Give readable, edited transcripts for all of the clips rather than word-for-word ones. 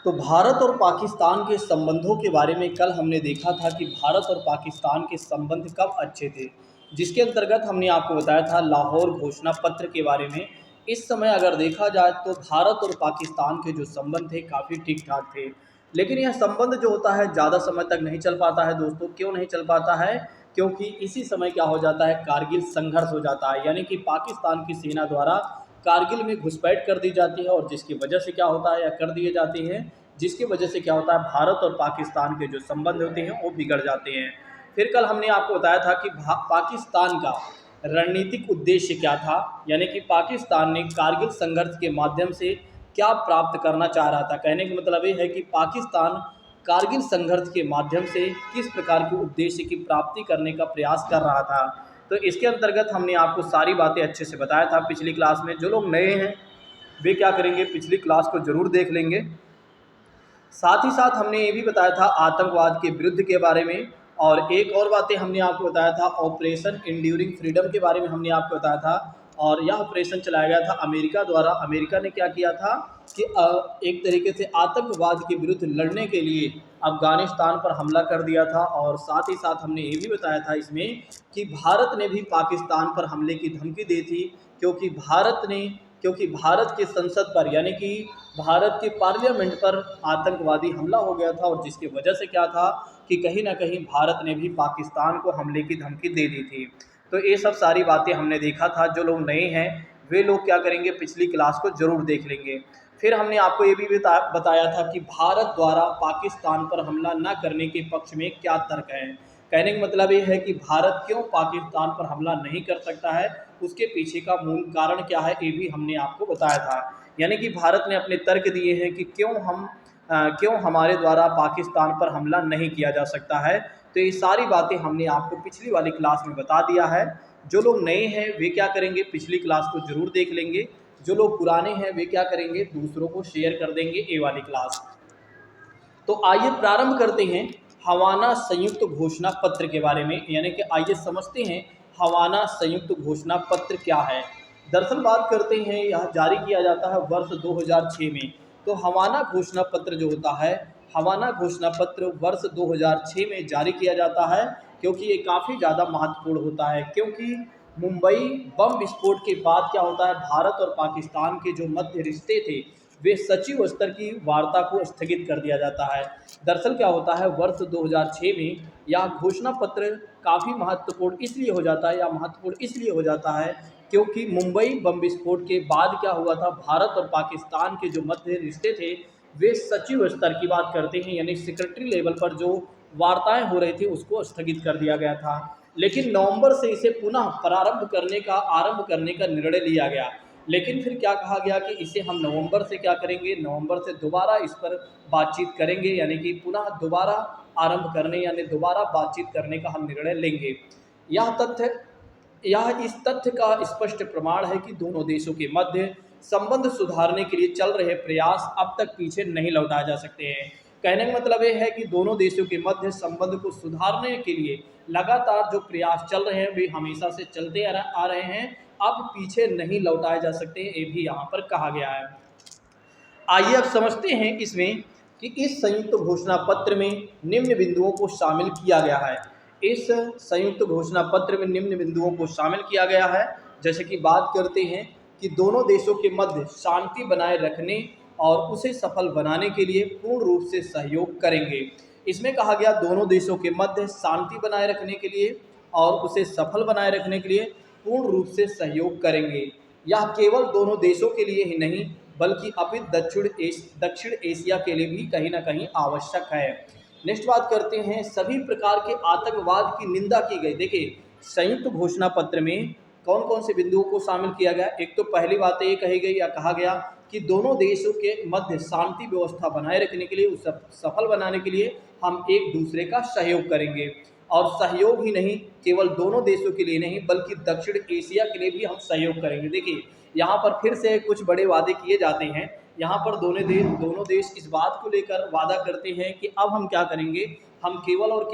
तो भारत और पाकिस्तान के संबंधों के बारे में कल हमने देखा था कि भारत और पाकिस्तान के संबंध कब अच्छे थे, जिसके अंतर्गत हमने आपको बताया था लाहौर घोषणा पत्र के बारे में। इस समय अगर देखा जाए तो भारत और पाकिस्तान के जो संबंध थे काफ़ी ठीक ठाक थे, लेकिन यह संबंध जो होता है ज़्यादा समय तक नहीं चल पाता है दोस्तों। क्यों नहीं चल पाता है? क्योंकि इसी समय क्या हो जाता है, कारगिल संघर्ष हो जाता है, यानी कि पाकिस्तान की सेना द्वारा कारगिल में घुसपैठ कर दी जाती है और जिसकी वजह से क्या होता है या कर दिए जाते हैं, जिसकी वजह से क्या होता है, भारत और पाकिस्तान के जो संबंध होते हैं वो बिगड़ जाते हैं। फिर कल हमने आपको बताया था कि पाकिस्तान का रणनीतिक उद्देश्य क्या था, यानी कि पाकिस्तान ने कारगिल संघर्ष के माध्यम से क्या प्राप्त करना चाह रहा था। कहने का मतलब ये है कि पाकिस्तान कारगिल संघर्ष के माध्यम से किस प्रकार के उद्देश्य की प्राप्ति करने का प्रयास कर रहा था। तो इसके अंतर्गत हमने आपको सारी बातें अच्छे से बताया था पिछली क्लास में। जो लोग नए हैं वे क्या करेंगे, पिछली क्लास को जरूर देख लेंगे। साथ ही साथ हमने ये भी बताया था आतंकवाद के विरुद्ध के बारे में, और एक और बातें हमने आपको बताया था ऑपरेशन इंड्यूरिंग फ्रीडम के बारे में हमने आपको बताया था। और यह ऑपरेशन चलाया गया था अमेरिका द्वारा। अमेरिका ने क्या किया था कि एक तरीके से आतंकवाद के विरुद्ध लड़ने के लिए अफगानिस्तान पर हमला कर दिया था। और साथ ही साथ हमने ये भी बताया था इसमें कि भारत ने भी पाकिस्तान पर हमले की धमकी दी थी, क्योंकि भारत के संसद पर, यानी कि भारत के पार्लियामेंट पर आतंकवादी हमला हो गया था, और जिसकी वजह से क्या था कि कहीं ना कहीं भारत ने भी पाकिस्तान को हमले की धमकी दे दी थी। तो ये सब सारी बातें हमने देखा था। जो लोग नए हैं वे लोग क्या करेंगे, पिछली क्लास को जरूर देख लेंगे। फिर हमने आपको ये भी बताया था कि भारत द्वारा पाकिस्तान पर हमला न करने के पक्ष में क्या तर्क है। कहने का मतलब ये है कि भारत क्यों पाकिस्तान पर हमला नहीं कर सकता है, उसके पीछे का मूल कारण क्या है, ये भी हमने आपको बताया था। यानी कि भारत ने अपने तर्क दिए हैं कि क्यों हमारे द्वारा पाकिस्तान पर हमला नहीं किया जा सकता है। तो ये सारी बातें हमने आपको पिछली वाली क्लास में बता दिया है। जो लोग नए हैं वे क्या करेंगे, पिछली क्लास को जरूर देख लेंगे। जो लोग पुराने हैं वे क्या करेंगे, दूसरों को शेयर कर देंगे ये वाली क्लास। तो आइए प्रारंभ करते हैं हवाना संयुक्त घोषणा पत्र के बारे में, यानी कि आइए समझते हैं हवाना संयुक्त घोषणा पत्र क्या है। दरअसल बात करते हैं, यह जारी किया जाता है वर्ष 2006 में। तो हवाना घोषणा पत्र जो होता है, हवाना घोषणा पत्र वर्ष 2006 में जारी किया जाता है, क्योंकि ये काफ़ी ज़्यादा महत्वपूर्ण होता है। क्योंकि मुंबई बम विस्फोट के बाद क्या होता है, भारत और पाकिस्तान के जो मध्य रिश्ते थे वे सचिव स्तर की वार्ता को स्थगित कर दिया जाता है। दरअसल क्या होता है, वर्ष 2006 में यह घोषणा पत्र काफ़ी महत्वपूर्ण इसलिए हो जाता है, या महत्वपूर्ण इसलिए हो जाता है क्योंकि मुंबई बम विस्फोट के बाद क्या हुआ था, भारत और पाकिस्तान के जो मध्य रिश्ते थे वे सचिव स्तर की बात करते हैं, यानी सेक्रेटरी लेवल पर जो वार्ताएं हो रही थी उसको स्थगित कर दिया गया था। लेकिन नवंबर से इसे पुनः आरंभ करने का निर्णय लिया गया। लेकिन फिर क्या कहा गया कि इसे हम नवंबर से क्या करेंगे, नवंबर से दोबारा इस पर बातचीत करेंगे, यानी कि पुनः दोबारा आरंभ करने यानी दोबारा बातचीत करने का हम निर्णय लेंगे। यह इस तथ्य का स्पष्ट प्रमाण है कि दोनों देशों के मध्य संबंध सुधारने के लिए चल रहे प्रयास अब तक पीछे नहीं लौटाए जा सकते हैं। कहने का मतलब ये है कि दोनों देशों के मध्य संबंध को सुधारने के लिए लगातार जो प्रयास चल रहे हैं वे हमेशा से चलते आ रहे हैं, अब पीछे नहीं लौटाए जा सकते, ये भी यहाँ पर कहा गया है। आइए अब समझते हैं इसमें कि इस संयुक्त घोषणा पत्र में निम्न बिंदुओं को शामिल किया गया है। इस संयुक्त घोषणा पत्र में निम्न बिंदुओं को शामिल किया गया है, जैसे कि बात करते हैं कि दोनों देशों के मध्य शांति बनाए रखने और उसे सफल बनाने के लिए पूर्ण रूप से सहयोग करेंगे। इसमें कहा गया दोनों देशों के मध्य शांति बनाए रखने के लिए और उसे सफल बनाए रखने के लिए पूर्ण रूप से सहयोग करेंगे। यह केवल दोनों देशों के लिए ही नहीं बल्कि अपित दक्षिण एशिया के लिए भी कहीं ना कहीं आवश्यक है। नेक्स्ट बात करते हैं, सभी प्रकार के आतंकवाद की निंदा की गई। देखिए संयुक्त घोषणा पत्र में कौन कौन से बिंदुओं को शामिल किया गया। एक तो पहली बात ये कही गई या कहा गया कि दोनों देशों के मध्य शांति व्यवस्था बनाए रखने के लिए, उसे सफल बनाने के लिए हम एक दूसरे का सहयोग करेंगे। और सहयोग ही नहीं, केवल दोनों देशों के लिए नहीं बल्कि दक्षिण एशिया के लिए भी हम सहयोग करेंगे। देखिए यहाँ पर फिर से कुछ बड़े वादे किए जाते हैं। यहाँ पर दोनों देश इस बात को लेकर वादा करते हैं कि अब हम क्या करेंगे, हम केवल और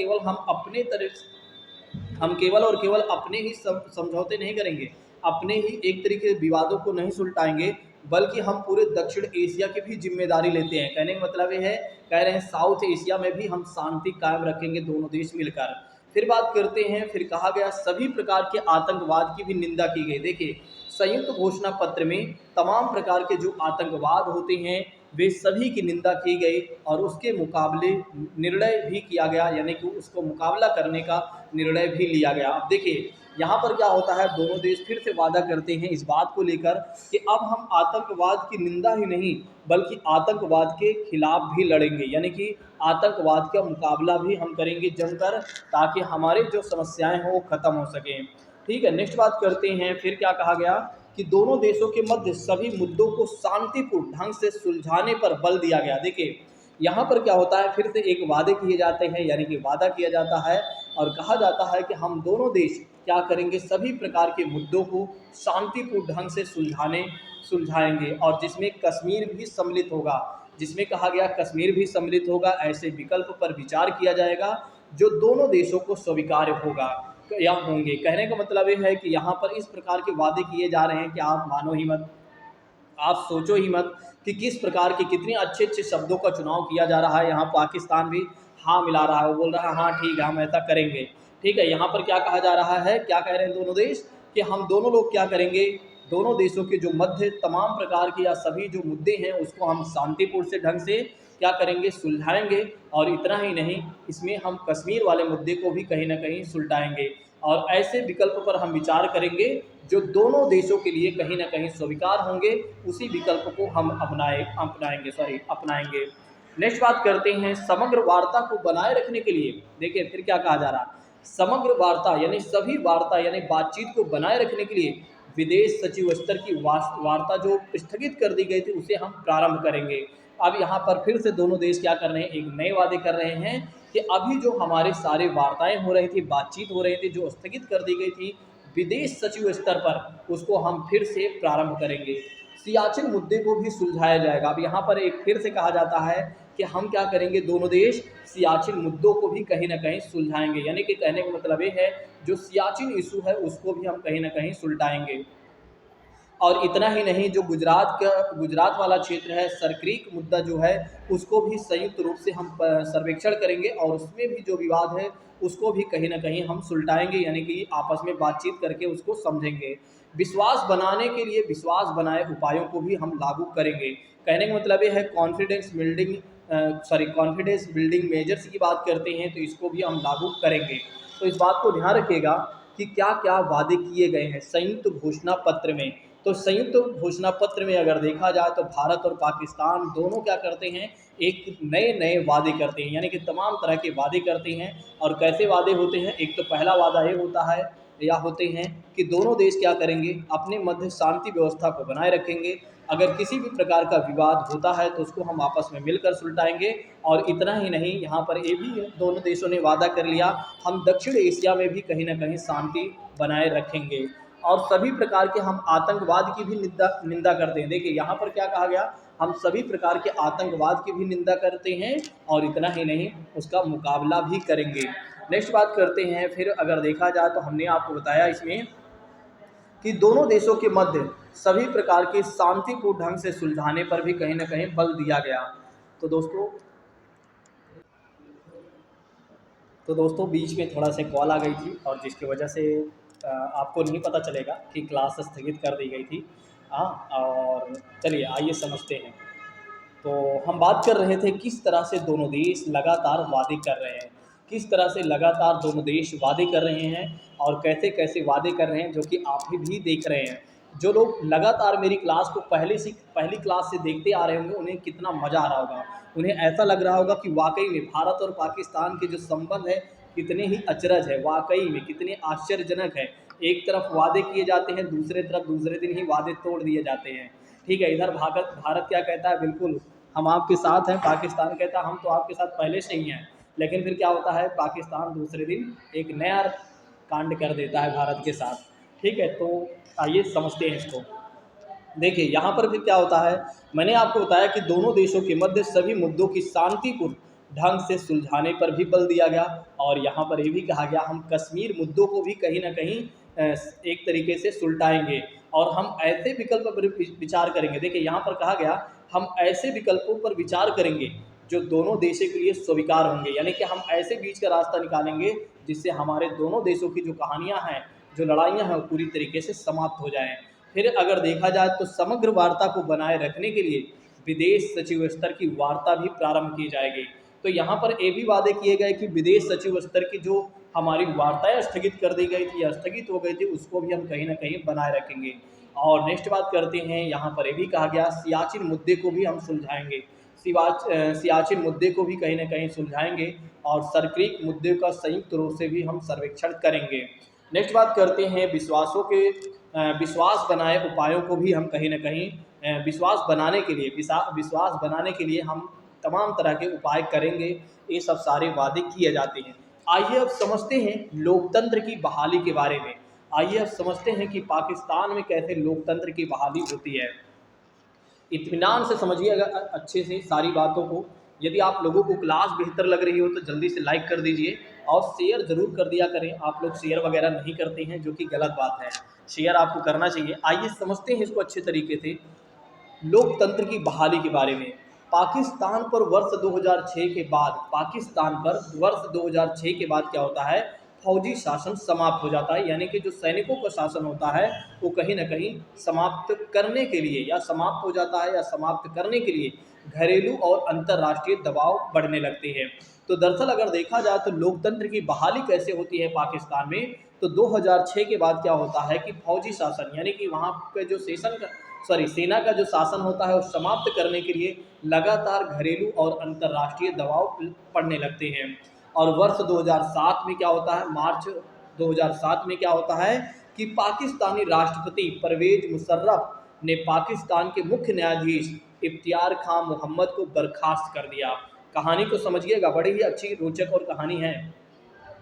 केवल अपने ही समझौते नहीं करेंगे, अपने ही एक तरीके से विवादों को नहीं सुलटाएंगे, बल्कि हम पूरे दक्षिण एशिया की भी जिम्मेदारी लेते हैं। कहने का मतलब ये है, कह रहे हैं साउथ एशिया में भी हम शांति कायम रखेंगे दोनों देश मिलकर। फिर बात करते हैं, फिर कहा गया सभी प्रकार के आतंकवाद की भी निंदा की गई। देखिए, संयुक्त घोषणा पत्र में तमाम प्रकार के जो आतंकवाद होते हैं वे सभी की निंदा की गई और उसके मुकाबले निर्णय भी किया गया, यानी कि उसको मुकाबला करने का निर्णय भी लिया गया। अब देखिए यहाँ पर क्या होता है, दोनों देश फिर से वादा करते हैं इस बात को लेकर कि अब हम आतंकवाद की निंदा ही नहीं बल्कि आतंकवाद के खिलाफ भी लड़ेंगे, यानी कि आतंकवाद का मुकाबला भी हम करेंगे जमकर, ताकि हमारे जो समस्याएं हैं वो खत्म हो सकें। ठीक है, नेक्स्ट बात करते हैं, फिर क्या कहा गया कि दोनों देशों के मध्य सभी मुद्दों को शांतिपूर्ण ढंग से सुलझाने पर बल दिया गया। देखिए यहाँ पर क्या होता है, फिर से एक वादे किए जाते हैं, यानी कि वादा किया जाता है और कहा जाता है कि हम दोनों देश क्या करेंगे, सभी प्रकार के मुद्दों को शांतिपूर्ण ढंग से सुलझाएंगे और जिसमें कश्मीर भी सम्मिलित होगा, जिसमें कहा गया कश्मीर भी सम्मिलित होगा। ऐसे विकल्प पर विचार किया जाएगा जो दोनों देशों को स्वीकार्य होगा या होंगे। कहने का मतलब ये है कि यहाँ पर इस प्रकार के वादे किए जा रहे हैं कि आप मानो ही मत, आप सोचो ही मत कि किस प्रकार के कितने अच्छे अच्छे शब्दों का चुनाव किया जा रहा है। यहाँ पाकिस्तान भी हाँ मिला रहा है, वो बोल रहा है हाँ ठीक है हम ऐसा करेंगे। ठीक है, यहाँ पर क्या कहा जा रहा है, क्या कह रहे हैं दोनों देश कि हम दोनों लोग क्या करेंगे, दोनों देशों के जो मध्य तमाम प्रकार के या सभी जो मुद्दे हैं उसको हम शांतिपूर्ण से ढंग से क्या करेंगे, सुलझाएंगे। और इतना ही नहीं, इसमें हम कश्मीर वाले मुद्दे को भी कहीं ना कहीं सुलझाएंगे और ऐसे विकल्प पर हम विचार करेंगे जो दोनों देशों के लिए कहीं ना कहीं स्वीकार होंगे, उसी विकल्प को हम अपनाएंगे। नेक्स्ट बात करते हैं, समग्र वार्ता को बनाए रखने के लिए। देखिए फिर क्या कहा जा रहा है, समग्र वार्ता यानी सभी वार्ता यानी बातचीत को बनाए रखने के लिए विदेश सचिव स्तर की वार्ता जो स्थगित कर दी गई थी उसे हम प्रारंभ करेंगे। अब यहाँ पर फिर से दोनों देश क्या कर रहे हैं, एक नए वादे कर रहे हैं कि अभी जो हमारे सारे वार्ताएं हो रही थी, बातचीत हो रही थी जो स्थगित कर दी गई थी विदेश सचिव स्तर पर, उसको हम फिर से प्रारंभ करेंगे। सियाचिन मुद्दे को भी सुलझाया जाएगा। अब यहाँ पर एक फिर से कहा जाता है कि हम क्या करेंगे, दोनों देश सियाचिन मुद्दों को भी कहीं ना कहीं सुलझाएंगे, यानी कि कहने का मतलब ये है जो सियाचिन इशू है उसको भी हम कहीं ना कहीं सुलझाएंगे। और इतना ही नहीं, जो गुजरात वाला क्षेत्र है, सरक्रीक मुद्दा जो है उसको भी संयुक्त रूप से हम सर्वेक्षण करेंगे और उसमें भी जो विवाद है उसको भी कहीं ना कहीं हम सुलटाएंगे, यानी कि आपस में बातचीत करके उसको समझेंगे। विश्वास बनाने के लिए विश्वास बनाए उपायों को भी हम लागू करेंगे। कहने का मतलब ये है कॉन्फिडेंस बिल्डिंग मेजर्स की बात करते हैं तो इसको भी हम लागू करेंगे। तो इस बात को ध्यान रखिएगा कि क्या क्या वादे किए गए हैं संयुक्त घोषणा पत्र में। तो संयुक्त घोषणा पत्र में अगर देखा जाए तो भारत और पाकिस्तान दोनों क्या करते हैं, एक नए नए वादे करते हैं, यानी कि तमाम तरह के वादे करते हैं। और कैसे वादे होते हैं, एक तो पहला वादा ये होता है या होते हैं कि दोनों देश क्या करेंगे, अपने मध्य शांति व्यवस्था को बनाए रखेंगे। अगर किसी भी प्रकार का विवाद होता है तो उसको हम आपस में मिलकर सुलझाएंगे। और इतना ही नहीं, यहाँ पर ये भी दोनों देशों ने वादा कर लिया, हम दक्षिण एशिया में भी कहीं ना कहीं शांति बनाए रखेंगे। और सभी प्रकार के हम आतंकवाद की भी निंदा करते हैं। देखिए यहाँ पर क्या कहा गया, हम सभी प्रकार के आतंकवाद की भी निंदा करते हैं और इतना ही नहीं, उसका मुकाबला भी करेंगे। नेक्स्ट बात करते हैं, फिर अगर देखा जाए तो हमने आपको बताया इसमें कि दोनों देशों के मध्य सभी प्रकार के शांतिपूर्ण ढंग से सुलझाने पर भी कहीं ना कहीं बल दिया गया। तो दोस्तों बीच में थोड़ा सा कॉल आ गई थी और जिसकी वजह से आपको नहीं पता चलेगा कि क्लास स्थगित कर दी गई थी। हाँ, और चलिए आइए समझते हैं। तो हम बात कर रहे थे किस तरह से दोनों देश लगातार वादे कर रहे हैं, किस तरह से लगातार दोनों देश वादे कर रहे हैं और कैसे कैसे वादे कर रहे हैं, जो कि आप भी देख रहे हैं। जो लोग लगातार मेरी क्लास को पहली क्लास से देखते आ रहे होंगे उन्हें कितना मज़ा आ रहा होगा, उन्हें ऐसा लग रहा होगा कि वाकई में भारत और पाकिस्तान के जो संबंध है कितने ही अचरज है, वाकई में कितने आश्चर्यजनक है। एक तरफ वादे किए जाते हैं, दूसरे तरफ दूसरे दिन ही वादे तोड़ दिए जाते हैं। ठीक है, इधर भारत क्या कहता है, बिल्कुल हम आपके साथ हैं, पाकिस्तान कहता है हम तो आपके साथ पहले से ही हैं। लेकिन फिर क्या होता है, पाकिस्तान दूसरे दिन एक नया कांड कर देता है भारत के साथ। ठीक है, तो आइए समझते हैं इसको। देखिए यहाँ पर फिर क्या होता है, मैंने आपको बताया कि दोनों देशों के मध्य सभी मुद्दों की शांतिपूर्ण ढंग से सुलझाने पर भी बल दिया गया। और यहाँ पर ये भी कहा गया हम कश्मीर मुद्दों को भी कहीं ना कहीं एक तरीके से सुलझाएंगे। और हम ऐसे विकल्प पर विचार करेंगे। देखिए यहाँ पर कहा गया हम ऐसे विकल्पों पर विचार करेंगे जो दोनों देशों के लिए स्वीकार होंगे, यानी कि हम ऐसे बीच का रास्ता निकालेंगे जिससे हमारे दोनों देशों की जो कहानियाँ हैं, जो लड़ाइयाँ हैं, वो पूरी तरीके से समाप्त हो जाएं। फिर अगर देखा जाए तो समग्र वार्ता को बनाए रखने के लिए विदेश सचिव स्तर की वार्ता भी प्रारंभ की जाएगी। तो यहाँ पर ये भी वादे किए गए कि विदेश सचिव स्तर की जो हमारी वार्ताएं स्थगित कर दी गई थी या स्थगित हो गई थी, उसको भी हम कहीं ना कहीं बनाए रखेंगे। और नेक्स्ट बात करते हैं, यहाँ पर ये भी कहा गया सियाचिन मुद्दे को भी हम सुलझाएंगे। सियाचिन मुद्दे को भी कहीं ना कहीं सुलझाएंगे और सरक्रीक मुद्दे का संयुक्त रूप से भी हम सर्वेक्षण करेंगे। नेक्स्ट बात करते हैं विश्वास बनाए उपायों को भी हम कहीं ना कहीं विश्वास बनाने के लिए हम तमाम तरह के उपाय करेंगे। ये सब सारे वादे किए जाते हैं। आइए अब समझते हैं लोकतंत्र की बहाली के बारे में। आइए अब समझते हैं कि पाकिस्तान में कैसे लोकतंत्र की बहाली होती है। इत्मीनान से समझिएगा अच्छे से सारी बातों को। यदि आप लोगों को क्लास बेहतर लग रही हो तो जल्दी से लाइक कर दीजिए और शेयर ज़रूर कर दिया करें। आप लोग शेयर वगैरह नहीं करते हैं, जो कि गलत बात है। शेयर आपको करना चाहिए। आइए समझते हैं इसको अच्छे तरीके से, लोकतंत्र की बहाली के बारे में। पाकिस्तान पर वर्ष 2006 के बाद क्या होता है, फौजी शासन समाप्त हो जाता है। यानी कि जो सैनिकों का शासन होता है वो कहीं ना कहीं समाप्त करने के लिए या समाप्त हो जाता है, या समाप्त करने के लिए घरेलू और अंतर्राष्ट्रीय दबाव बढ़ने लगते हैं। तो दरअसल अगर देखा जाए तो लोकतंत्र की बहाली कैसे होती है पाकिस्तान में, तो 2006 के बाद क्या होता है कि फौजी शासन यानी कि वहाँ पे जो सेना का जो शासन होता है, वो समाप्त करने के लिए लगातार घरेलू और अंतर्राष्ट्रीय दबाव पड़ने लगते हैं। और वर्ष 2007 में क्या होता है, मार्च 2007 में क्या होता है कि पाकिस्तानी राष्ट्रपति परवेज मुशर्रफ ने पाकिस्तान के मुख्य न्यायाधीश इफ्तियार खान मोहम्मद को बर्खास्त कर दिया। कहानी को समझिएगा, बड़ी ही अच्छी रोचक और कहानी है,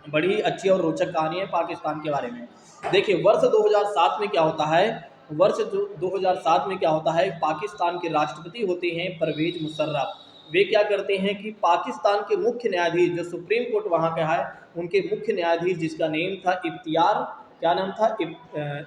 बड़ी ही अच्छी और रोचक कहानी है पाकिस्तान के बारे में। देखिए वर्ष 2007 में क्या होता है, वर्ष 2007 में क्या होता है, पाकिस्तान के राष्ट्रपति होते हैं परवेज मुशर्रफ। वे क्या करते हैं कि पाकिस्तान के मुख्य न्यायाधीश, जो सुप्रीम कोर्ट वहाँ का है, उनके मुख्य न्यायाधीश जिसका नेम था क्या नाम था,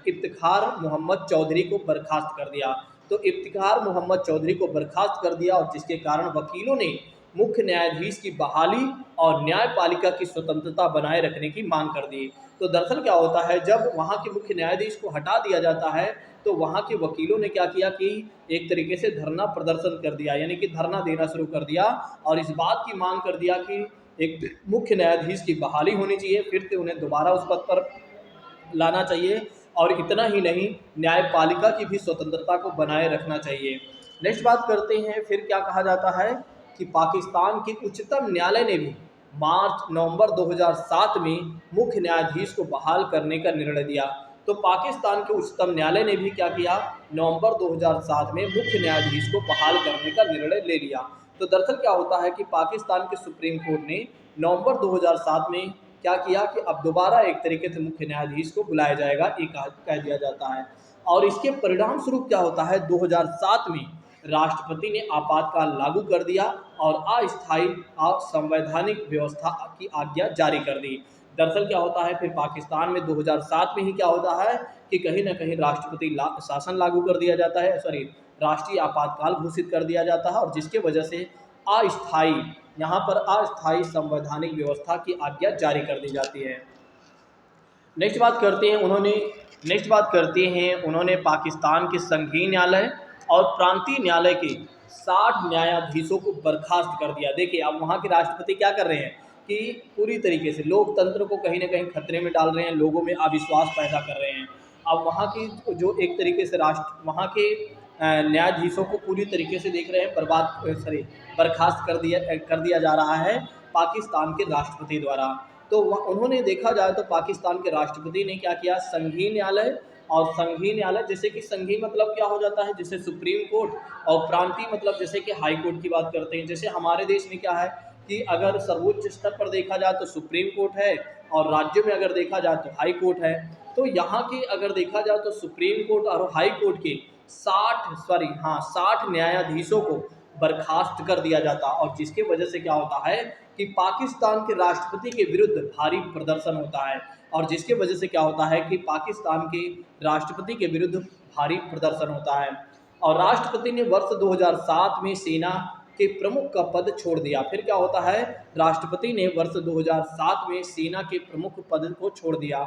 इफ्तिखार मोहम्मद चौधरी को बर्खास्त कर दिया। तो इफ्तिखार मोहम्मद चौधरी को बर्खास्त कर दिया, और जिसके कारण वकीलों ने मुख्य न्यायाधीश की बहाली और न्यायपालिका की स्वतंत्रता बनाए रखने की मांग कर दी। तो दरअसल क्या होता है, जब वहाँ के मुख्य न्यायाधीश को हटा दिया जाता है तो वहाँ के वकीलों ने क्या किया कि एक तरीके से धरना प्रदर्शन कर दिया, यानी कि धरना देना शुरू कर दिया, और इस बात की मांग कर दिया कि एक मुख्य न्यायाधीश की बहाली होनी चाहिए, फिर से उन्हें दोबारा उस पद पर लाना चाहिए, और इतना ही नहीं, न्यायपालिका की भी स्वतंत्रता को बनाए रखना चाहिए। नेक्स्ट बात करते हैं, फिर क्या कहा जाता है कि पाकिस्तान के उच्चतम न्यायालय ने भी नवंबर 2007 में मुख्य न्यायाधीश को बहाल करने का निर्णय दिया। तो पाकिस्तान के उच्चतम न्यायालय ने भी क्या किया, नवंबर 2007 में मुख्य न्यायाधीश को बहाल करने का निर्णय ले लिया। तो दरअसल क्या होता है कि पाकिस्तान के सुप्रीम कोर्ट ने नवंबर 2007 में क्या किया कि अब दोबारा एक तरीके से मुख्य न्यायाधीश को बुलाया जाएगा, ये कह दिया जाता है। और इसके परिणाम स्वरूप क्या होता है, 2007 में राष्ट्रपति ने आपातकाल लागू कर दिया और अस्थायी असंवैधानिक व्यवस्था की आज्ञा जारी कर दी। दरअसल क्या होता है, फिर पाकिस्तान में 2007 में ही क्या होता है कि कहीं ना कहीं राष्ट्रपति शासन लागू कर दिया जाता है, राष्ट्रीय आपातकाल घोषित कर दिया जाता है, और जिसके वजह से अस्थायी यहाँ पर अस्थायी संवैधानिक व्यवस्था की आज्ञा जारी कर दी जाती है। नेक्स्ट बात करते हैं उन्होंने पाकिस्तान के संघीय न्यायालय और प्रांतीय न्यायालय के 60 न्यायाधीशों को बर्खास्त कर दिया। देखिए अब वहाँ के राष्ट्रपति क्या कर रहे हैं कि पूरी तरीके से लोकतंत्र को कहीं ना कहीं खतरे में डाल रहे हैं, लोगों में अविश्वास पैदा कर रहे हैं। अब वहाँ की जो एक तरीके से वहाँ के न्यायाधीशों को पूरी तरीके से देख रहे हैं बर्खास्त कर दिया जा रहा है पाकिस्तान के राष्ट्रपति द्वारा। तो उन्होंने देखा जाए तो पाकिस्तान के राष्ट्रपति ने क्या किया, संघीय न्यायालय, और संघीय न्यायालय जैसे कि संघीय मतलब क्या हो जाता है, जैसे सुप्रीम कोर्ट, और प्रांतीय मतलब जैसे कि हाई कोर्ट की बात करते हैं। जैसे हमारे देश में क्या है कि अगर सर्वोच्च स्तर पर देखा जाए तो सुप्रीम कोर्ट है, और राज्यों में अगर देखा जाए तो हाई कोर्ट है। तो यहाँ के अगर देखा जाए तो सुप्रीम कोर्ट और हाई कोर्ट के 60 न्यायाधीशों को बर्खास्त कर दिया जाता, और जिसके वजह से क्या होता है कि पाकिस्तान के राष्ट्रपति के विरुद्ध भारी प्रदर्शन होता है, और जिसके वजह से क्या होता है कि पाकिस्तान के राष्ट्रपति के विरुद्ध भारी प्रदर्शन होता है। और राष्ट्रपति ने वर्ष 2007 में सेना के प्रमुख का पद छोड़ दिया। फिर क्या होता है, राष्ट्रपति ने वर्ष 2007 में सेना के प्रमुख पद को छोड़ दिया।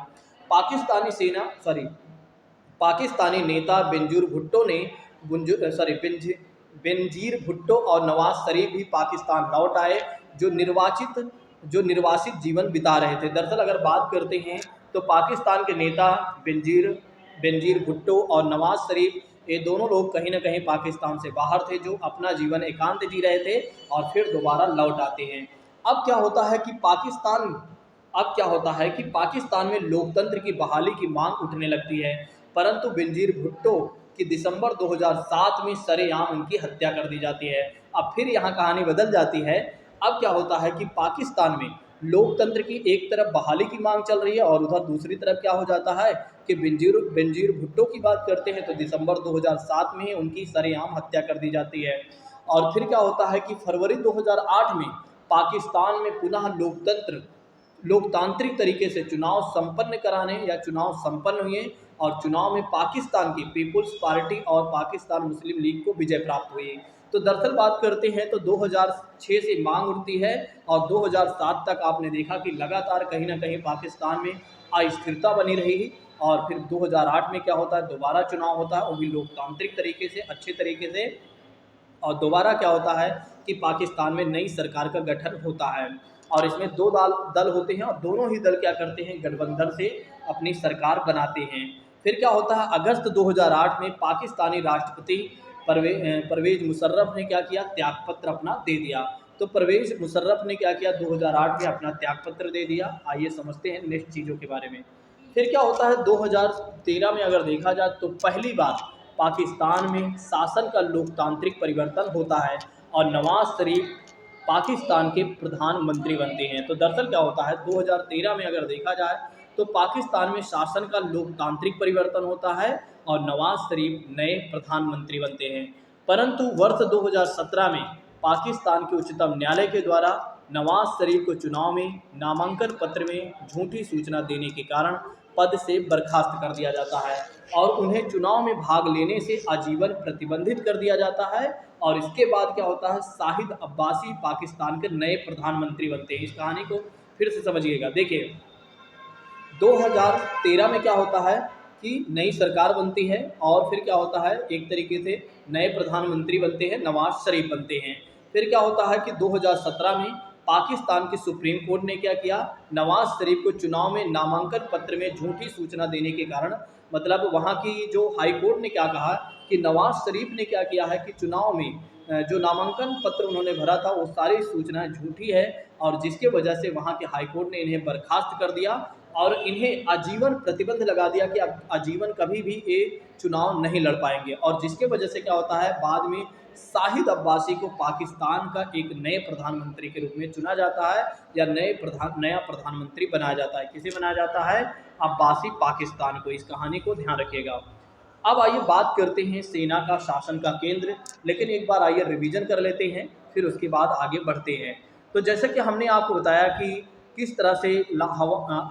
पाकिस्तानी सेना सॉरी पाकिस्तानी नेता बेंजीर भुट्टो ने बेनजीर भुट्टो और नवाज शरीफ भी पाकिस्तान लौट आए, जो निर्वासित जीवन बिता रहे थे। दरअसल अगर बात करते हैं तो पाकिस्तान के नेता बेनजीर बेनजीर भुट्टो और नवाज शरीफ, ये दोनों लोग कहीं ना कहीं पाकिस्तान से बाहर थे, जो अपना जीवन एकांत जी रहे थे और फिर दोबारा लौट आते हैं। अब क्या होता है कि पाकिस्तान में लोकतंत्र की बहाली की मांग उठने लगती है, परंतु बेनजीर भुट्टो की दिसंबर 2007 में सरेआम उनकी हत्या कर दी जाती है। अब फिर यहाँ कहानी बदल जाती है। अब क्या होता है कि पाकिस्तान में लोकतंत्र की एक तरफ बहाली की मांग चल रही है और उधर दूसरी तरफ क्या हो जाता है कि बेनजीर भुट्टो की बात करते हैं तो दिसंबर 2007 में ही उनकी सरेआम हत्या कर दी जाती है। और फिर क्या होता है कि फरवरी 2008 में पाकिस्तान में पुनः लोकतांत्रिक तरीके से चुनाव संपन्न हुए और चुनाव में पाकिस्तान की पीपुल्स पार्टी और पाकिस्तान मुस्लिम लीग को विजय प्राप्त हुई। तो दरअसल बात करते हैं तो 2006 से मांग उठती है और 2007 तक आपने देखा कि लगातार कहीं ना कहीं पाकिस्तान में अस्थिरता बनी रही। और फिर 2008 में क्या होता है, दोबारा चुनाव होता है, वो भी लोकतांत्रिक तरीके से, अच्छे तरीके से। और दोबारा क्या होता है कि पाकिस्तान में नई सरकार का गठन होता है और इसमें दो दल होते हैं और दोनों ही दल क्या करते हैं, गठबंधन से अपनी सरकार बनाते हैं। फिर क्या होता है, अगस्त 2008 में पाकिस्तानी राष्ट्रपति परवेज मुशर्रफ ने क्या किया, त्यागपत्र अपना दे दिया। तो परवेज मुशर्रफ ने क्या किया, 2008 में अपना त्यागपत्र दे दिया। आइए समझते हैं नेक्स्ट चीज़ों के बारे में। फिर क्या होता है, 2013 में अगर देखा जाए तो पहली बार पाकिस्तान में शासन का लोकतांत्रिक परिवर्तन होता है और नवाज शरीफ पाकिस्तान के प्रधानमंत्री बनते हैं। तो दरअसल क्या होता है, 2013 में अगर देखा जाए तो पाकिस्तान में शासन का लोकतांत्रिक परिवर्तन होता है और नवाज शरीफ नए प्रधानमंत्री बनते हैं। परंतु वर्ष 2017 में पाकिस्तान के उच्चतम न्यायालय के द्वारा नवाज शरीफ को चुनाव में नामांकन पत्र में झूठी सूचना देने के कारण पद से बर्खास्त कर दिया जाता है और उन्हें चुनाव में भाग लेने से आजीवन प्रतिबंधित कर दिया जाता है। और इसके बाद क्या होता है, शाहिद अब्बासी पाकिस्तान के नए प्रधानमंत्री बनते हैं। इस कहानी को फिर से समझिएगा। देखिए 2013 में क्या होता है कि नई सरकार बनती है और फिर क्या होता है, एक तरीके से नए प्रधानमंत्री बनते हैं, नवाज शरीफ बनते हैं। फिर क्या होता है कि 2017 में पाकिस्तान की सुप्रीम कोर्ट ने क्या किया, नवाज शरीफ को चुनाव में नामांकन पत्र में झूठी सूचना देने के कारण, मतलब वहाँ की जो हाई कोर्ट ने क्या कहा कि नवाज शरीफ ने क्या किया है कि चुनाव में जो नामांकन पत्र उन्होंने भरा था वो सारी सूचनाएं झूठी है और जिसके वजह से वहाँ के हाई कोर्ट ने इन्हें बर्खास्त कर दिया और इन्हें आजीवन प्रतिबंध लगा दिया कि अब आजीवन कभी भी ये चुनाव नहीं लड़ पाएंगे। और जिसके वजह से क्या होता है, बाद में शाहिद अब्बासी को पाकिस्तान का एक नए प्रधानमंत्री के रूप में चुना जाता है या नया प्रधानमंत्री बनाया जाता है। किसे बनाया जाता है, अब्बासी पाकिस्तान को। इस कहानी को ध्यान रखिएगा। अब आइए बात करते हैं सेना का शासन का केंद्र, लेकिन एक बार आइए रिवीजन कर लेते हैं, फिर उसके बाद आगे बढ़ते हैं। तो जैसे कि हमने आपको बताया कि किस तरह से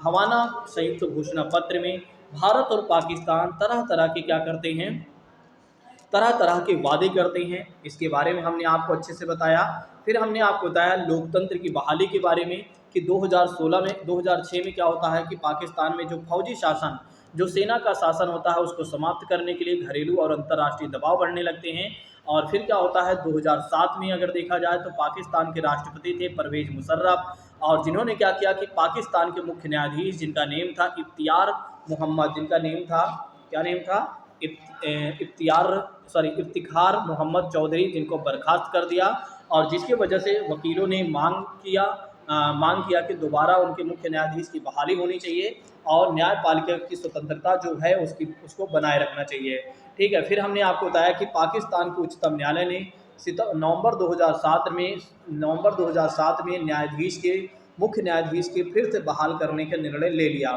हवाना संयुक्त घोषणा पत्र में भारत और पाकिस्तान तरह तरह के क्या करते हैं, तरह तरह के वादे करते हैं, इसके बारे में हमने आपको अच्छे से बताया। फिर हमने आपको बताया लोकतंत्र की बहाली के बारे में कि 2006 में क्या होता है कि पाकिस्तान में जो फौजी शासन, जो सेना का शासन होता है, उसको समाप्त करने के लिए घरेलू और अंतर्राष्ट्रीय दबाव बढ़ने लगते हैं। और फिर क्या होता है, 2007 में अगर देखा जाए तो पाकिस्तान के राष्ट्रपति थे परवेज मुशर्रफ, और जिन्होंने क्या किया कि पाकिस्तान के मुख्य न्यायाधीश जिनका नेम था इफ्तिखार मोहम्मद चौधरी, जिनको बर्खास्त कर दिया। और जिसकी वजह से वकीलों ने मांग किया कि दोबारा उनके मुख्य न्यायाधीश की बहाली होनी चाहिए और न्यायपालिका की स्वतंत्रता जो है उसको बनाए रखना चाहिए। ठीक है। फिर हमने आपको बताया कि पाकिस्तान के उच्चतम न्यायालय ने नवंबर 2007 में मुख्य न्यायाधीश के फिर से बहाल करने का निर्णय ले लिया।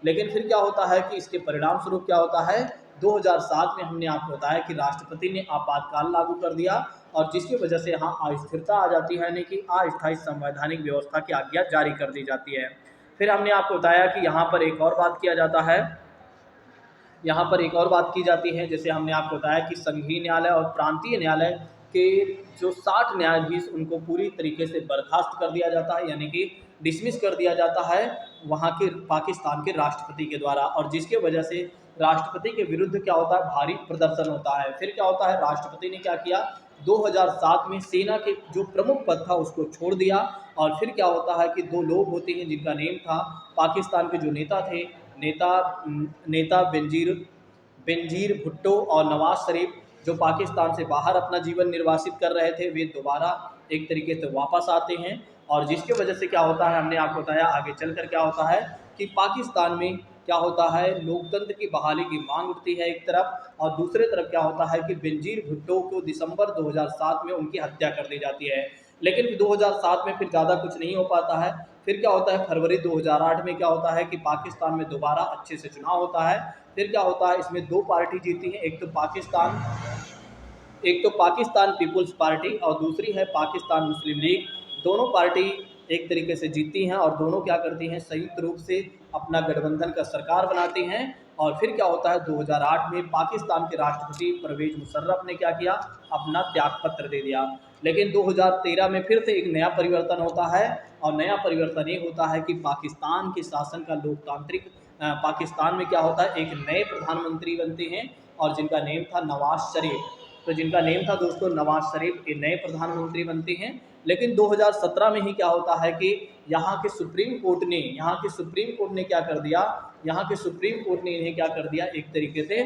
लेकिन फिर क्या होता है कि इसके परिणाम स्वरूप क्या होता है, 2007 में हमने आपको बताया कि राष्ट्रपति ने आपातकाल लागू कर दिया और जिसकी वजह से यहाँ अस्थिरता आ जाती है, यानी कि अस्थायी संवैधानिक व्यवस्था की आज्ञा जारी कर दी जाती है। फिर हमने आपको बताया कि यहाँ पर एक और बात किया जाता है यहाँ पर एक और बात की जाती है, जैसे हमने आपको बताया कि संघीय न्यायालय और प्रांतीय न्यायालय के जो 60 न्यायाधीश उनको पूरी तरीके से बर्खास्त कर दिया जाता है, यानी कि डिसमिस कर दिया जाता है वहाँ के पाकिस्तान के राष्ट्रपति के द्वारा, और जिसके वजह से राष्ट्रपति के विरुद्ध क्या होता है, भारी प्रदर्शन होता है। फिर क्या होता है, राष्ट्रपति ने क्या किया, 2007 में सेना के जो प्रमुख पद था उसको छोड़ दिया। और फिर क्या होता है कि दो लोग होते हैं जिनका नेम था, पाकिस्तान के जो नेता थे, नेता नेता बेनजीर भुट्टो और नवाज शरीफ, जो पाकिस्तान से बाहर अपना जीवन निर्वासित कर रहे थे, वे दोबारा एक तरीके से वापस आते हैं। और जिसके वजह से क्या होता है, हमने आपको बताया आगे चलकर क्या होता है कि पाकिस्तान में क्या होता है, लोकतंत्र की बहाली की मांग उठती है एक तरफ, और दूसरे तरफ क्या होता है कि बेनजीर भुट्टो को दिसंबर 2007 में उनकी हत्या कर दी जाती है। लेकिन 2007 में फिर ज़्यादा कुछ नहीं हो पाता है। फिर क्या होता है, फरवरी 2008 में क्या होता है कि पाकिस्तान में दोबारा अच्छे से चुनाव होता है। फिर क्या होता है, इसमें दो पार्टी जीती हैं, एक तो पाकिस्तान पीपुल्स पार्टी और दूसरी है पाकिस्तान मुस्लिम लीग। दोनों पार्टी एक तरीके से जीती हैं और दोनों क्या करती हैं, संयुक्त रूप से अपना गठबंधन का सरकार बनाती हैं। और फिर क्या होता है, 2008 में पाकिस्तान के राष्ट्रपति परवेज मुशर्रफ ने क्या किया, अपना त्यागपत्र दे दिया। लेकिन 2013 में फिर से एक नया परिवर्तन होता है, और नया परिवर्तन ये होता है कि पाकिस्तान के शासन का लोकतांत्रिक पाकिस्तान में क्या होता है, एक नए प्रधानमंत्री बनते हैं, और जिनका नेम था नवाज शरीफ। तो जिनका नेम था दोस्तों नवाज शरीफ, के नए प्रधानमंत्री बनते हैं। लेकिन 2017 में ही क्या होता है कि यहाँ के सुप्रीम कोर्ट ने क्या कर दिया, यहाँ के सुप्रीम कोर्ट ने इन्हें क्या कर दिया, एक तरीके से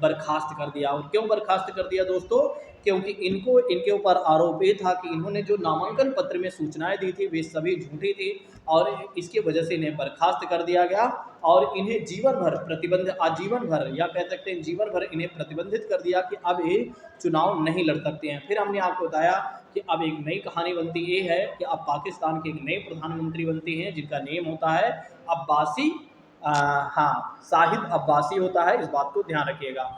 बर्खास्त कर दिया। और क्यों बर्खास्त कर दिया दोस्तों, क्योंकि इनके ऊपर आरोप ये था कि इन्होंने जो नामांकन पत्र में सूचनाएं दी थी वे सभी झूठी थी, और इसकी वजह से इन्हें बर्खास्त कर दिया गया और इन्हें जीवन भर प्रतिबंध, आजीवन भर या कह सकते हैं जीवन भर इन्हें प्रतिबंधित कर दिया कि अब ये चुनाव नहीं लड़ सकते हैं। फिर हमने आपको बताया कि अब एक नई कहानी बनती ये है कि अब पाकिस्तान के एक नए प्रधानमंत्री बनते हैं जिनका नेम होता है अब्बासी, शाहिद अब्बासी होता है, इस बात को ध्यान रखिएगा।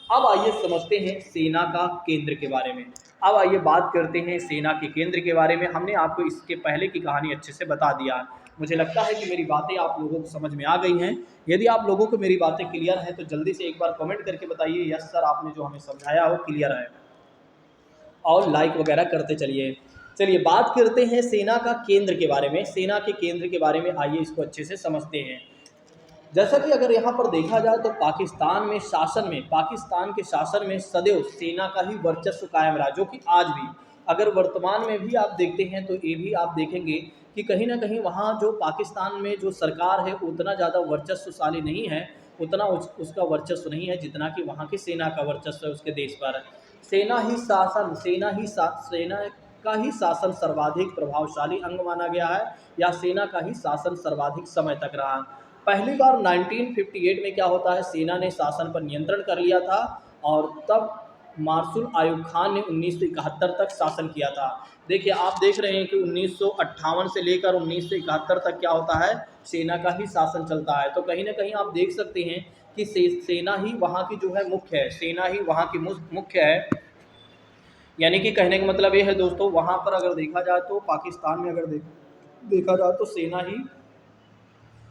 अब आइए समझते हैं सेना का केंद्र के बारे में। अब आइए बात करते हैं सेना के केंद्र के बारे में। हमने आपको इसके पहले की कहानी अच्छे से बता दिया है। मुझे लगता है कि मेरी बातें आप लोगों को समझ में आ गई हैं। यदि आप लोगों को मेरी बातें क्लियर हैं तो जल्दी से एक बार कमेंट करके बताइए यस सर, आपने जो हमें समझाया हो क्लियर है, और लाइक वगैरह करते चलिए। चलिए बात करते हैं सेना का केंद्र के बारे में। सेना के केंद्र के बारे में आइए इसको अच्छे से समझते हैं। जैसा कि अगर यहाँ पर देखा जाए तो पाकिस्तान के शासन में सदैव सेना का ही वर्चस्व कायम रहा, जो कि आज भी, अगर वर्तमान में भी आप देखते हैं तो ये भी आप देखेंगे कि कहीं ना कहीं वहाँ जो पाकिस्तान में जो सरकार है उतना ज़्यादा वर्चस्वशाली नहीं है, उतना उसका वर्चस्व नहीं है जितना कि वहाँ की सेना का वर्चस्व है उसके देश पर। सेना का ही शासन सर्वाधिक प्रभावशाली अंग माना गया है, या सेना का ही शासन सर्वाधिक समय तक रहा। पहली बार 1958 में क्या होता है, सेना ने शासन पर नियंत्रण कर लिया था, और तब मार्शल आयूब खान ने 1971 तक शासन किया था। देखिए आप देख रहे हैं कि 1958 से लेकर 1971 तक क्या होता है, सेना का ही शासन चलता है। तो कहीं ना कहीं आप देख सकते हैं कि सेना ही वहाँ की जो है मुख्य है, सेना ही वहाँ की मुख्य है। यानी कि कहने का मतलब ये है दोस्तों, वहाँ पर अगर देखा जाए तो पाकिस्तान में अगर देखा जाए तो सेना ही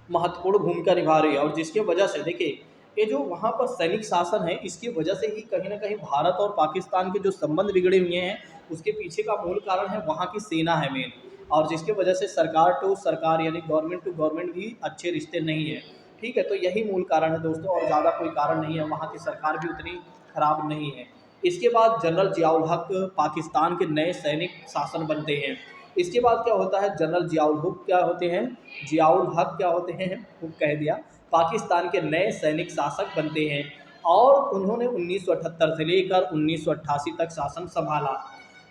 महत्वपूर्ण भूमिका निभा रही है। और जिसके वजह से देखिए ये जो वहाँ पर सैनिक शासन है, इसकी वजह से ही कहीं ना कहीं भारत और पाकिस्तान के जो संबंध बिगड़े हुए हैं उसके पीछे का मूल कारण है वहाँ की सेना है मेन। और जिसके वजह से सरकार टू सरकार यानी गवर्नमेंट टू गवर्नमेंट भी अच्छे रिश्ते नहीं है। ठीक है, तो यही मूल कारण है दोस्तों, और ज़्यादा कोई कारण नहीं है। वहाँ की सरकार भी उतनी खराब नहीं है। इसके बाद जनरल जियाउल हक पाकिस्तान के नए सैनिक शासन बनते हैं। इसके बाद क्या होता है, जनरल जियाउल हक क्या होते हैं, हुक कह दिया, पाकिस्तान के नए सैनिक शासक बनते हैं। और उन्होंने 1978 से लेकर 1988 तक शासन संभाला।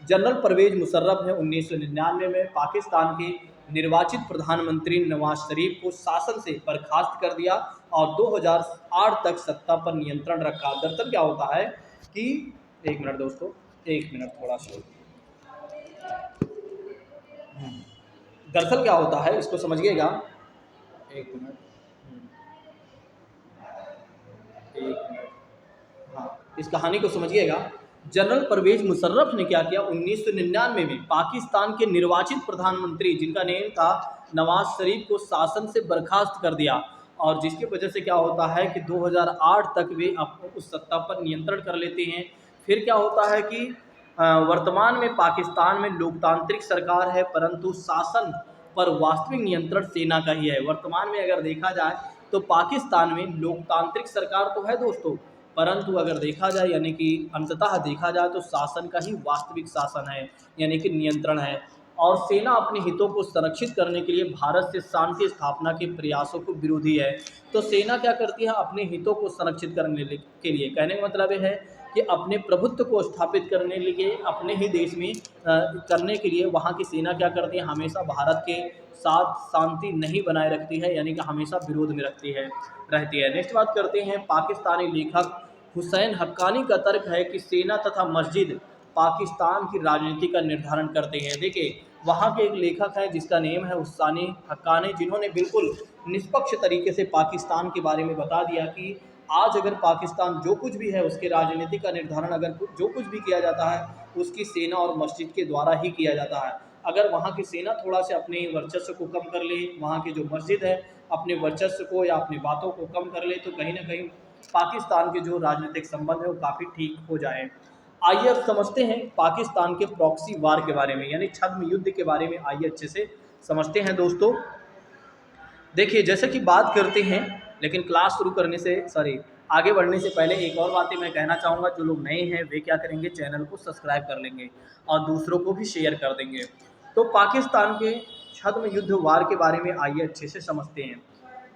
जनरल परवेज मुशर्रफ ने 1999 में पाकिस्तान के निर्वाचित प्रधानमंत्री नवाज शरीफ को शासन से बर्खास्त कर दिया और 2008 तक सत्ता पर नियंत्रण रखा। दरअसल क्या होता है कि एक मिनट दोस्तों, एक मिनट थोड़ा सा, दरअसल क्या होता है इसको समझिएगा, एक मिनट, हाँ इस कहानी को समझिएगा। जनरल परवेज मुशर्रफ ने क्या किया, 1999 में पाकिस्तान के निर्वाचित प्रधानमंत्री जिनका नेम था नवाज शरीफ को शासन से बर्खास्त कर दिया और जिसकी वजह से क्या होता है कि 2008 तक वे उस सत्ता पर नियंत्रण कर लेते हैं। फिर क्या होता है कि वर्तमान में पाकिस्तान में लोकतांत्रिक सरकार है, परंतु शासन पर वास्तविक नियंत्रण सेना का ही है। वर्तमान में अगर देखा जाए तो पाकिस्तान में लोकतांत्रिक सरकार तो है दोस्तों, परंतु अगर देखा जाए यानी कि अंततः देखा जाए तो शासन का ही वास्तविक शासन है, यानी कि नियंत्रण है। और सेना अपने हितों को संरक्षित करने के लिए भारत से शांति स्थापना के प्रयासों को विरोधी है। तो सेना क्या करती है, अपने हितों को संरक्षित करने के लिए, कहने का मतलब ये है कि अपने प्रभुत्व को स्थापित करने के लिए, अपने ही देश में करने के लिए वहाँ की सेना क्या करती है, हमेशा भारत के साथ शांति नहीं बनाए रखती है, यानी कि हमेशा विरोध में रहती है। नेक्स्ट बात करते हैं, पाकिस्तानी लेखक हुसैन हक्कानी का तर्क है कि सेना तथा मस्जिद पाकिस्तान की राजनीति का निर्धारण करते हैं। देखिए, वहाँ के एक लेखक हैं जिसका नेम है हुसैनी हक्कानी, जिन्होंने बिल्कुल निष्पक्ष तरीके से पाकिस्तान के बारे में बता दिया कि आज अगर पाकिस्तान जो कुछ भी है उसके राजनीति का निर्धारण अगर जो कुछ भी किया जाता है उसकी सेना और मस्जिद के द्वारा ही किया जाता है। अगर वहाँ की सेना थोड़ा सा अपने वर्चस्व को कम कर ले, वहाँ की जो मस्जिद है अपने वर्चस्व को या अपनी बातों को कम कर ले, तो कहीं ना कहीं पाकिस्तान के जो राजनीतिक संबंध है वो काफ़ी ठीक हो जाए। आइए अब समझते हैं पाकिस्तान के प्रॉक्सी वार के बारे में, यानी छद्म युद्ध के बारे में आइए अच्छे से समझते हैं दोस्तों। देखिए, जैसे कि बात करते हैं, लेकिन क्लास शुरू करने से आगे बढ़ने से पहले एक और बातें मैं कहना चाहूँगा। जो लोग नए हैं वे क्या करेंगे, चैनल को सब्सक्राइब कर लेंगे और दूसरों को भी शेयर कर देंगे। तो पाकिस्तान के छद्म युद्ध वार के बारे में आइए अच्छे से समझते हैं।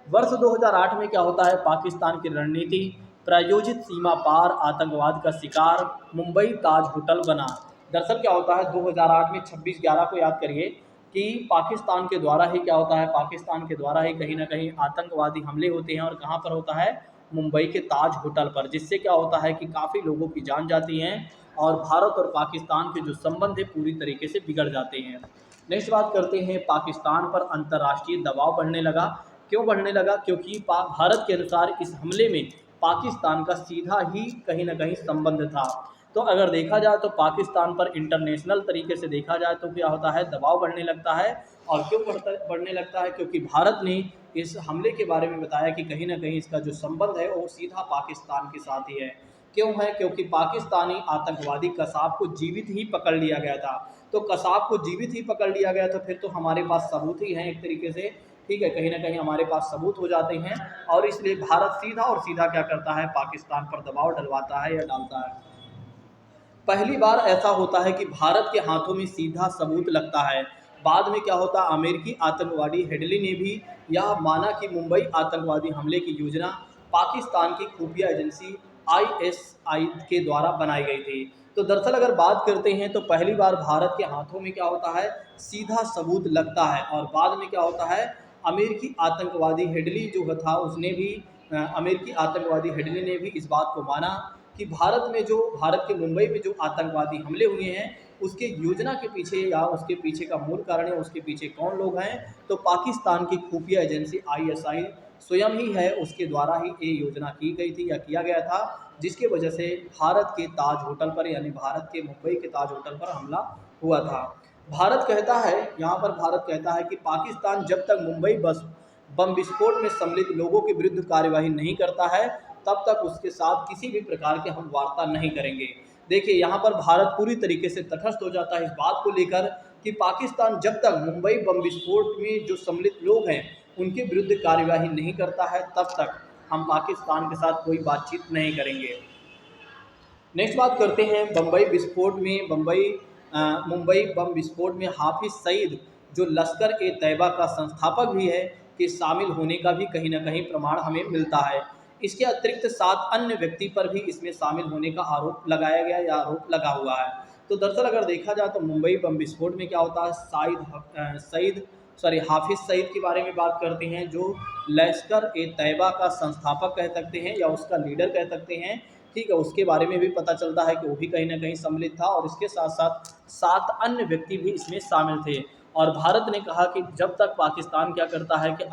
वर्ष 2008 में क्या होता है, पाकिस्तान की रणनीति प्रायोजित सीमा पार आतंकवाद का शिकार मुंबई ताज होटल बना। दरअसल क्या होता है, 2008 में 26/11 को याद करिए कि पाकिस्तान के द्वारा ही क्या होता है, पाकिस्तान के द्वारा ही कहीं ना कहीं आतंकवादी हमले होते हैं, और कहाँ पर होता है, मुंबई के ताज होटल पर, जिससे क्या होता है कि काफ़ी लोगों की जान जाती हैं और भारत और पाकिस्तान के जो संबंध है पूरी तरीके से बिगड़ जाते हैं। नेक्स्ट बात करते हैं, पाकिस्तान पर अंतर्राष्ट्रीय दबाव बढ़ने लगा। क्यों बढ़ने लगा, क्योंकि भारत के अनुसार इस हमले में पाकिस्तान का सीधा ही कहीं ना कहीं संबंध था। तो अगर देखा जाए तो पाकिस्तान पर इंटरनेशनल तरीके से देखा जाए तो क्या होता है, दबाव बढ़ने लगता है। और क्यों बढ़ने लगता है, क्योंकि भारत ने इस हमले के बारे में बताया कि कहीं ना कहीं इसका जो संबंध है वो सीधा पाकिस्तान के साथ ही है। क्यों है, क्योंकि पाकिस्तानी आतंकवादी कसाब को जीवित ही पकड़ लिया गया था। तो कसाब को जीवित ही पकड़ लिया गया तो फिर तो हमारे पास सबूत ही हैं एक तरीके से, ठीक है, कहीं ना कहीं हमारे पास सबूत हो जाते हैं। और इसलिए भारत सीधा और सीधा क्या करता है, पाकिस्तान पर दबाव डलवाता है या डालता है। पहली बार ऐसा होता है कि भारत के हाथों में सीधा सबूत लगता है। बाद में क्या होता है, अमेरिकी आतंकवादी हेडली ने भी यह माना कि मुंबई आतंकवादी हमले की योजना पाकिस्तान की खुफिया एजेंसी आईएसआई के द्वारा बनाई गई थी। तो दरअसल अगर बात करते हैं तो पहली बार भारत के हाथों में क्या होता है, सीधा सबूत लगता है। और बाद में क्या होता है, अमेरिकी आतंकवादी हेडली जो था उसने भी अमेरिकी आतंकवादी हेडली ने भी इस बात को माना कि भारत के मुंबई में जो आतंकवादी हमले हुए हैं उसके योजना के पीछे या उसके पीछे का मूल कारण है, उसके पीछे कौन लोग हैं, तो पाकिस्तान की खुफिया एजेंसी आईएसआई स्वयं ही है, उसके द्वारा ही ये योजना की गई थी या किया गया था, जिसके वजह से भारत के ताज होटल पर यानी भारत के मुंबई के ताज होटल पर हमला हुआ था। भारत कहता है, यहाँ पर भारत कहता है कि पाकिस्तान जब तक मुंबई बम विस्फोट में सम्मिलित लोगों के विरुद्ध कार्यवाही नहीं करता है तब तक उसके साथ किसी भी प्रकार के हम वार्ता नहीं करेंगे। देखिए, यहाँ पर भारत पूरी तरीके से तटस्थ हो जाता है इस बात को लेकर कि पाकिस्तान जब तक मुंबई बम विस्फोट में जो सम्मिलित लोग हैं उनके विरुद्ध कार्यवाही नहीं करता है तब तक हम पाकिस्तान के साथ कोई बातचीत नहीं करेंगे। नेक्स्ट बात करते हैं, मुंबई बम विस्फोट में हाफिज सईद जो लश्कर ए तैयबा का संस्थापक भी है के शामिल होने का भी कहीं ना कहीं प्रमाण हमें मिलता है। इसके अतिरिक्त 7 अन्य व्यक्ति पर भी इसमें शामिल होने का आरोप लगाया गया या आरोप लगा हुआ है। तो दरअसल अगर देखा जाए तो मुंबई बम विस्फोट में क्या होता है, हाफिज सईद के बारे में बात करते हैं जो लश्कर ए तैयबा का संस्थापक कह सकते हैं या उसका लीडर कह सकते हैं, ठीक है, उसके बारे में भी पता चलता है कि वो भी कहीं ना कहीं सम्मिलित था और इसके साथ साथ 7 अन्य व्यक्ति भी इसमें शामिल थे। और भारत ने कहा कि जब तक पाकिस्तान क्या करता है कि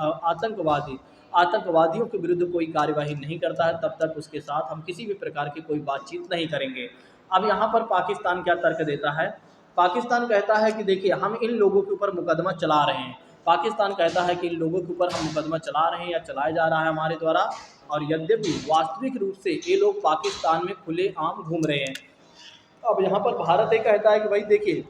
आतंकवादियों के विरुद्ध कोई कार्यवाही नहीं करता है तब तक उसके साथ हम किसी भी प्रकार की कोई बातचीत नहीं करेंगे। अब यहाँ पर पाकिस्तान क्या तर्क देता है, पाकिस्तान कहता है कि देखिए हम इन लोगों के ऊपर मुकदमा चला रहे हैं, पाकिस्तान कहता है कि इन लोगों के ऊपर हम मुकदमा चला रहे हैं या चलाया जा रहा है हमारे द्वारा, और यद्यपि वास्तविक रूप से ये लोग पाकिस्तान में खुलेआम घूम रहे हैं। अब यहाँ पर भारत ये कहता है कि भाई देखिए,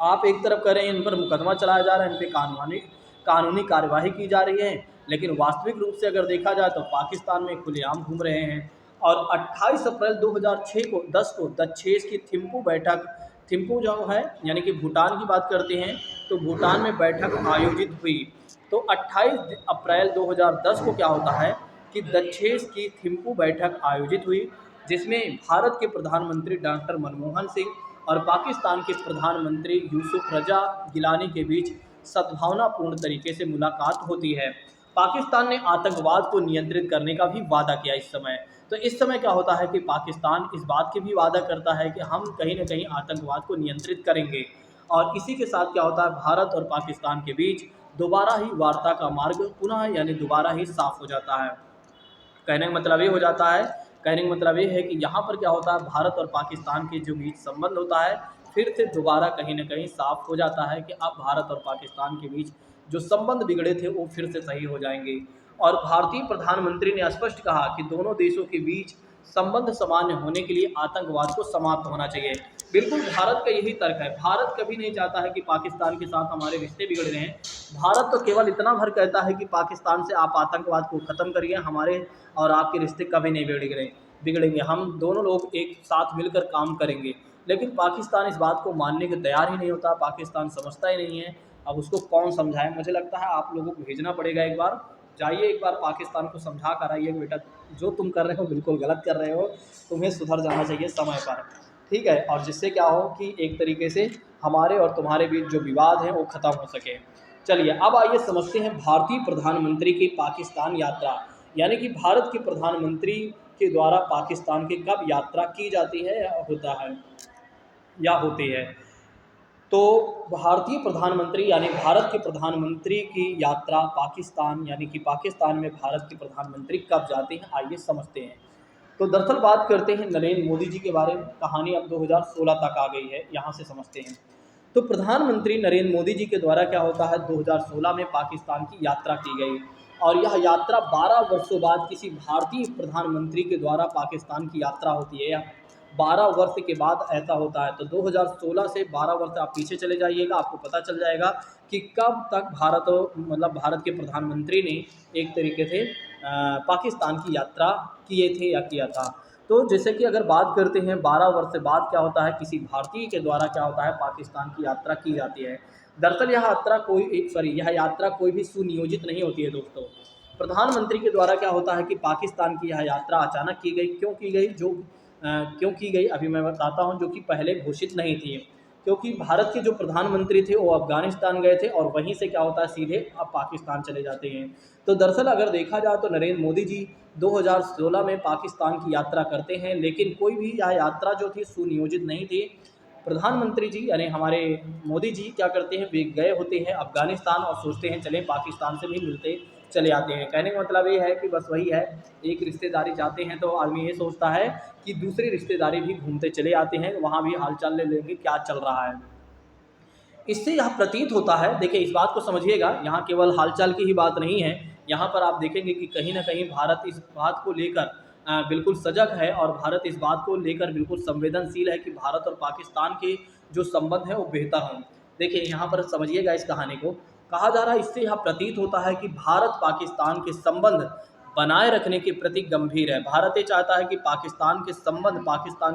आप एक तरफ कह रहे हैं इन पर मुकदमा चलाया जा रहा है, इन पर कानूनी कार्यवाही की जा रही है, लेकिन वास्तविक रूप से अगर देखा जाए तो पाकिस्तान में खुलेआम घूम रहे हैं। और 28 अप्रैल 2006 को 10 को दक्षेस की थिम्पू बैठक, थिम्पू जो है यानी कि भूटान की बात करते हैं, तो भूटान में बैठक आयोजित हुई। तो 28 अप्रैल 2010 को क्या होता है कि दक्षेस की थिम्पू बैठक आयोजित हुई, जिसमें भारत के प्रधानमंत्री डॉक्टर मनमोहन सिंह और पाकिस्तान के प्रधानमंत्री यूसुफ रजा गिलानी के बीच सद्भावनापूर्ण तरीके से मुलाकात होती है। पाकिस्तान ने आतंकवाद को नियंत्रित करने का भी वादा किया इस समय। तो इस समय क्या होता है कि पाकिस्तान इस बात की भी वादा करता है कि हम कहीं ना कहीं आतंकवाद को नियंत्रित करेंगे, और इसी के साथ क्या होता है, भारत और पाकिस्तान के बीच दोबारा ही वार्ता का मार्ग पुनः यानी दोबारा ही साफ हो जाता है। कहने का मतलब ये हो जाता है, कहने का मतलब ये है कि यहाँ पर क्या होता है, भारत और पाकिस्तान के जो बीच संबंध होता है फिर से दोबारा कहीं ना कहीं साफ हो जाता है कि अब भारत और पाकिस्तान के बीच जो संबंध बिगड़े थे वो फिर से सही हो जाएंगे। और भारतीय प्रधानमंत्री ने स्पष्ट कहा कि दोनों देशों के बीच संबंध सामान्य होने के लिए आतंकवाद को समाप्त होना चाहिए। बिल्कुल भारत का यही तर्क है, भारत कभी नहीं चाहता है कि पाकिस्तान के साथ हमारे रिश्ते बिगड़ रहे हैं। भारत तो केवल इतना भर कहता है कि पाकिस्तान से आप आतंकवाद को ख़त्म करिए, हमारे और आपके रिश्ते कभी नहीं बिगड़ेंगे, हम दोनों लोग एक साथ मिलकर काम करेंगे। लेकिन पाकिस्तान इस बात को मानने के तैयार ही नहीं होता, पाकिस्तान समझता ही नहीं है। अब उसको कौन समझाए, मुझे लगता है आप लोगों को भेजना पड़ेगा, एक बार जाइए, एक बार पाकिस्तान को समझा कर आइए कि बेटा जो तुम कर रहे हो बिल्कुल गलत कर रहे हो, तुम्हें सुधर जाना चाहिए समय पर, ठीक है। और जिससे क्या हो कि एक तरीके से हमारे और तुम्हारे बीच जो विवाद है वो ख़त्म हो सके। चलिए अब आइए समझते हैं भारतीय प्रधानमंत्री की पाकिस्तान यात्रा, यानी कि भारत के प्रधानमंत्री के द्वारा पाकिस्तान की कब यात्रा की जाती है या होती है। तो भारतीय प्रधानमंत्री यानी भारत के प्रधानमंत्री की यात्रा पाकिस्तान यानी कि पाकिस्तान में भारत के प्रधानमंत्री कब जाते हैं, आइए समझते हैं। तो दरअसल बात करते हैं नरेंद्र मोदी जी के बारे में, कहानी अब 2016 तक आ गई है, यहाँ से समझते हैं। तो प्रधानमंत्री नरेंद्र मोदी जी के द्वारा क्या होता है, 2016 में पाकिस्तान की यात्रा की गई, और यह यात्रा 12 वर्षों बाद किसी भारतीय प्रधानमंत्री के द्वारा पाकिस्तान की यात्रा होती है। 12 वर्ष के बाद ऐसा होता है। तो 2016 से 12 वर्ष आप पीछे चले जाइएगा, आपको पता चल जाएगा कि कब तक भारत के प्रधानमंत्री ने एक तरीके से पाकिस्तान की यात्रा किए थे या किया था। तो जैसे कि अगर बात करते हैं 12 वर्ष से बाद क्या होता है, किसी भारतीय के द्वारा क्या होता है, पाकिस्तान की यात्रा की जाती है। दरअसल यह यात्रा कोई भी सुनियोजित नहीं होती है दोस्तों। प्रधानमंत्री के द्वारा क्या होता है कि पाकिस्तान की यह यात्रा अचानक की गई, क्यों की गई अभी मैं बताता हूं, जो कि पहले घोषित नहीं थी। क्योंकि भारत के जो प्रधानमंत्री थे वो अफगानिस्तान गए थे, और वहीं से क्या होता है सीधे अब पाकिस्तान चले जाते हैं। तो दरअसल अगर देखा जाए तो नरेंद्र मोदी जी 2016 में पाकिस्तान की यात्रा करते हैं, लेकिन कोई भी यह यात्रा जो थी सुनियोजित नहीं थी। प्रधानमंत्री जी यानी हमारे मोदी जी क्या करते हैं, वे गए होते हैं अफगानिस्तान और सोचते हैं चलें पाकिस्तान से भी मिलते चले आते हैं। कहने का मतलब ये है कि बस वही है, एक रिश्तेदारी जाते हैं तो आदमी ये सोचता है कि दूसरी रिश्तेदारी भी घूमते चले आते हैं, वहाँ भी हालचाल ले लेंगे क्या चल रहा है। इससे यह प्रतीत होता है, देखिए इस बात को समझिएगा, यहाँ केवल हालचाल की ही बात नहीं है, यहाँ पर आप देखेंगे कि कहीं ना कहीं भारत इस बात को लेकर बिल्कुल सजग है, और भारत इस बात को लेकर बिल्कुल संवेदनशील है कि भारत और पाकिस्तान के जो संबंध है वो बेहतर हों। देखिए यहाँ पर समझिएगा इस कहानी को, कहा जा रहा है इससे यह प्रतीत होता है कि भारत पाकिस्तान के संबंध बनाए रखने के प्रति गंभीर है। भारत ये चाहता है कि पाकिस्तान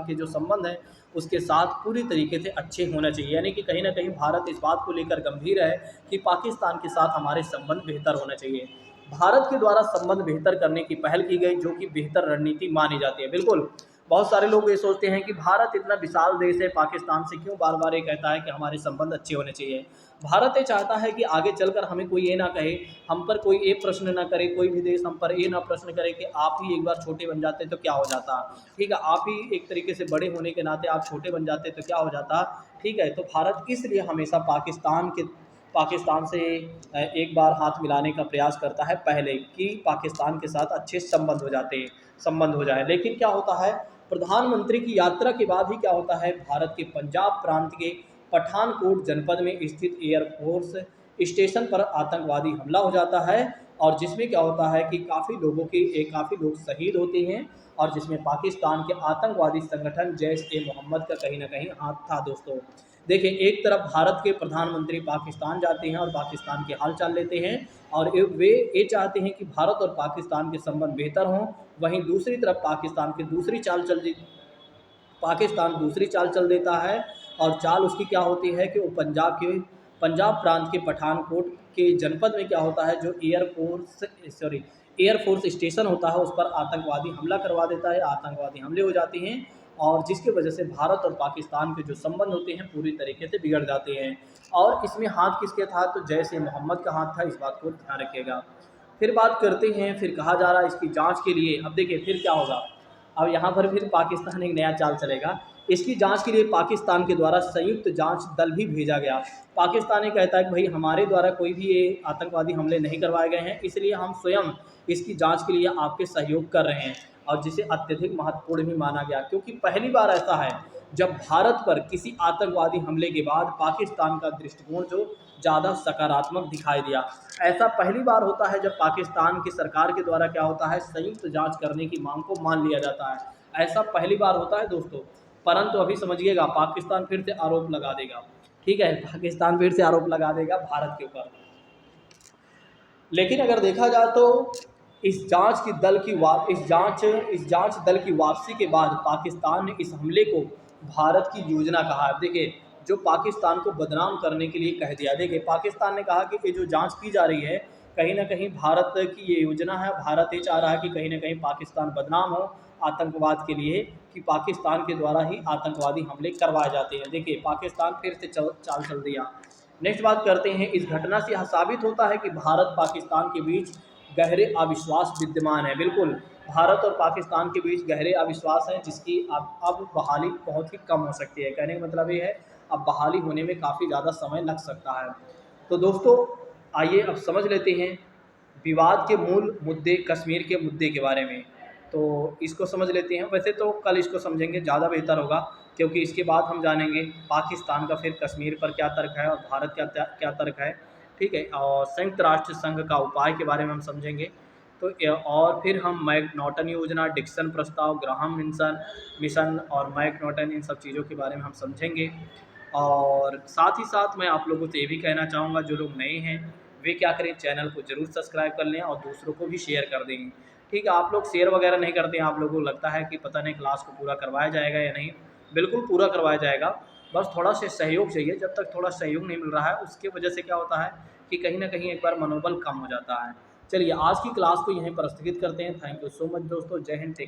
के जो संबंध हैं उसके साथ पूरी तरीके से अच्छे होना चाहिए, यानी कि कहीं ना कहीं भारत इस बात को लेकर गंभीर है कि पाकिस्तान के साथ हमारे संबंध बेहतर होना चाहिए। भारत के द्वारा संबंध बेहतर करने की पहल की गई, जो कि बेहतर रणनीति मानी जाती है। बिल्कुल बहुत सारे लोग ये सोचते हैं कि भारत इतना विशाल देश है, पाकिस्तान से क्यों बार बार ये कहता है कि हमारे संबंध अच्छे होने चाहिए। भारत ये चाहता है कि आगे चलकर हमें कोई ये ना कहे, हम पर कोई ये प्रश्न ना करे, कोई भी देश हम पर ये ना प्रश्न करे कि आप ही एक बार छोटे बन जाते तो क्या हो जाता, ठीक है, आप ही एक तरीके से बड़े होने के नाते आप छोटे बन जाते तो क्या हो जाता, ठीक है। तो भारत इसलिए हमेशा पाकिस्तान से एक बार हाथ मिलाने का प्रयास करता है पहले, कि पाकिस्तान के साथ अच्छे संबंध हो जाए। लेकिन क्या होता है, प्रधानमंत्री की यात्रा के बाद ही क्या होता है, भारत के पंजाब प्रांत के पठानकोट जनपद में स्थित स्टेशन पर आतंकवादी हमला हो जाता है और जिसमें क्या होता है कि काफ़ी लोग शहीद होते हैं और जिसमें पाकिस्तान के आतंकवादी संगठन जैश ए मोहम्मद का कहीं ना कहीं हाथ था दोस्तों। देखिए, एक तरफ भारत के प्रधानमंत्री पाकिस्तान जाते हैं और पाकिस्तान के हालचाल लेते हैं और वे ये चाहते हैं कि भारत और पाकिस्तान के संबंध बेहतर हों। वहीं दूसरी तरफ पाकिस्तान दूसरी चाल चल देता है और चाल उसकी क्या होती है कि वो पंजाब प्रांत के पठानकोट के जनपद में क्या होता है, जो एयरफोर्स स्टेशन होता है उस पर आतंकवादी हमला करवा देता है, आतंकवादी हमले हो जाते हैं और जिसकी वजह से भारत और पाकिस्तान के जो संबंध होते हैं पूरी तरीके से बिगड़ जाते हैं। और इसमें हाथ किसके था, तो जैश ए मोहम्मद का हाथ था, इस बात को ध्यान रखिएगा। फिर बात करते हैं, फिर कहा जा रहा है इसकी जांच के लिए। अब देखिए फिर क्या होगा, अब यहाँ पर फिर पाकिस्तान एक नया चाल चलेगा। इसकी जांच के लिए पाकिस्तान के द्वारा संयुक्त जांच दल भी भेजा गया। पाकिस्तान ये कहता है कि भाई हमारे द्वारा कोई भी ये आतंकवादी हमले नहीं करवाए गए हैं, इसलिए हम स्वयं इसकी जांच के लिए आपके सहयोग कर रहे हैं और जिसे अत्यधिक महत्वपूर्ण भी माना गया, क्योंकि पहली बार ऐसा है जब भारत पर किसी आतंकवादी हमले के बाद पाकिस्तान का दृष्टिकोण जो ज़्यादा सकारात्मक दिखाई दिया। ऐसा पहली बार होता है जब पाकिस्तान की सरकार के द्वारा क्या होता है, संयुक्त जांच करने की मांग को मान लिया जाता है। ऐसा पहली बार होता है दोस्तों। परंतु अभी समझिएगा, पाकिस्तान फिर से आरोप लगा देगा। ठीक है, पाकिस्तान फिर से आरोप लगा देगा भारत के ऊपर। लेकिन अगर देखा जाए तो इस जांच दल की वापसी के बाद पाकिस्तान ने इस हमले को भारत की योजना कहा है। देखिए, जो पाकिस्तान को बदनाम करने के लिए कह दिया। देखिए, पाकिस्तान ने कहा कि ये जो जांच की जा रही है कहीं ना कहीं भारत की ये योजना है। भारत ये चाह रहा है कि कहीं ना कहीं पाकिस्तान बदनाम हो आतंकवाद के लिए, कि पाकिस्तान के द्वारा ही आतंकवादी हमले करवाए जाते हैं। देखिए, पाकिस्तान फिर से चाल चल दिया। नेक्स्ट बात करते हैं, इस घटना से यह साबित होता है कि भारत पाकिस्तान के बीच गहरे अविश्वास विद्यमान है। बिल्कुल, भारत और पाकिस्तान के बीच गहरे अविश्वास हैं, जिसकी अब बहाली बहुत ही कम हो सकती है। कहने का मतलब ये है अब बहाली होने में काफ़ी ज़्यादा समय लग सकता है। तो दोस्तों, आइए अब समझ लेते हैं विवाद के मूल मुद्दे, कश्मीर के मुद्दे के बारे में। तो इसको समझ लेते हैं। वैसे तो कल इसको समझेंगे ज़्यादा बेहतर होगा, क्योंकि इसके बाद हम जानेंगे पाकिस्तान का फिर कश्मीर पर क्या तर्क है और भारत क्या तर्क है। ठीक है, और संयुक्त राष्ट्र संघ का उपाय के बारे में हम समझेंगे। तो और फिर हम मैकनॉटन योजना, डिक्सन प्रस्ताव, ग्राहम मिशन और मैकनॉटन, इन सब चीज़ों के बारे में हम समझेंगे। और साथ ही साथ मैं आप लोगों से ये भी कहना चाहूँगा, जो लोग नए हैं वे क्या करें, चैनल को ज़रूर सब्सक्राइब कर लें और दूसरों को भी शेयर कर दें। ठीक है, आप लोग शेयर वगैरह नहीं करते हैं, आप लोगों को लगता है कि पता नहीं क्लास को पूरा करवाया जाएगा या नहीं। बिल्कुल पूरा करवाया जाएगा, बस थोड़ा सा सहयोग चाहिए। जब तक थोड़ा सहयोग नहीं मिल रहा है, उसकी वजह से क्या होता है कि कहीं ना कहीं एक बार मनोबल कम हो जाता है। चलिए, आज की क्लास को यहीं पर स्थगित करते हैं। थैंक यू सो मच दोस्तों। जय हिंद।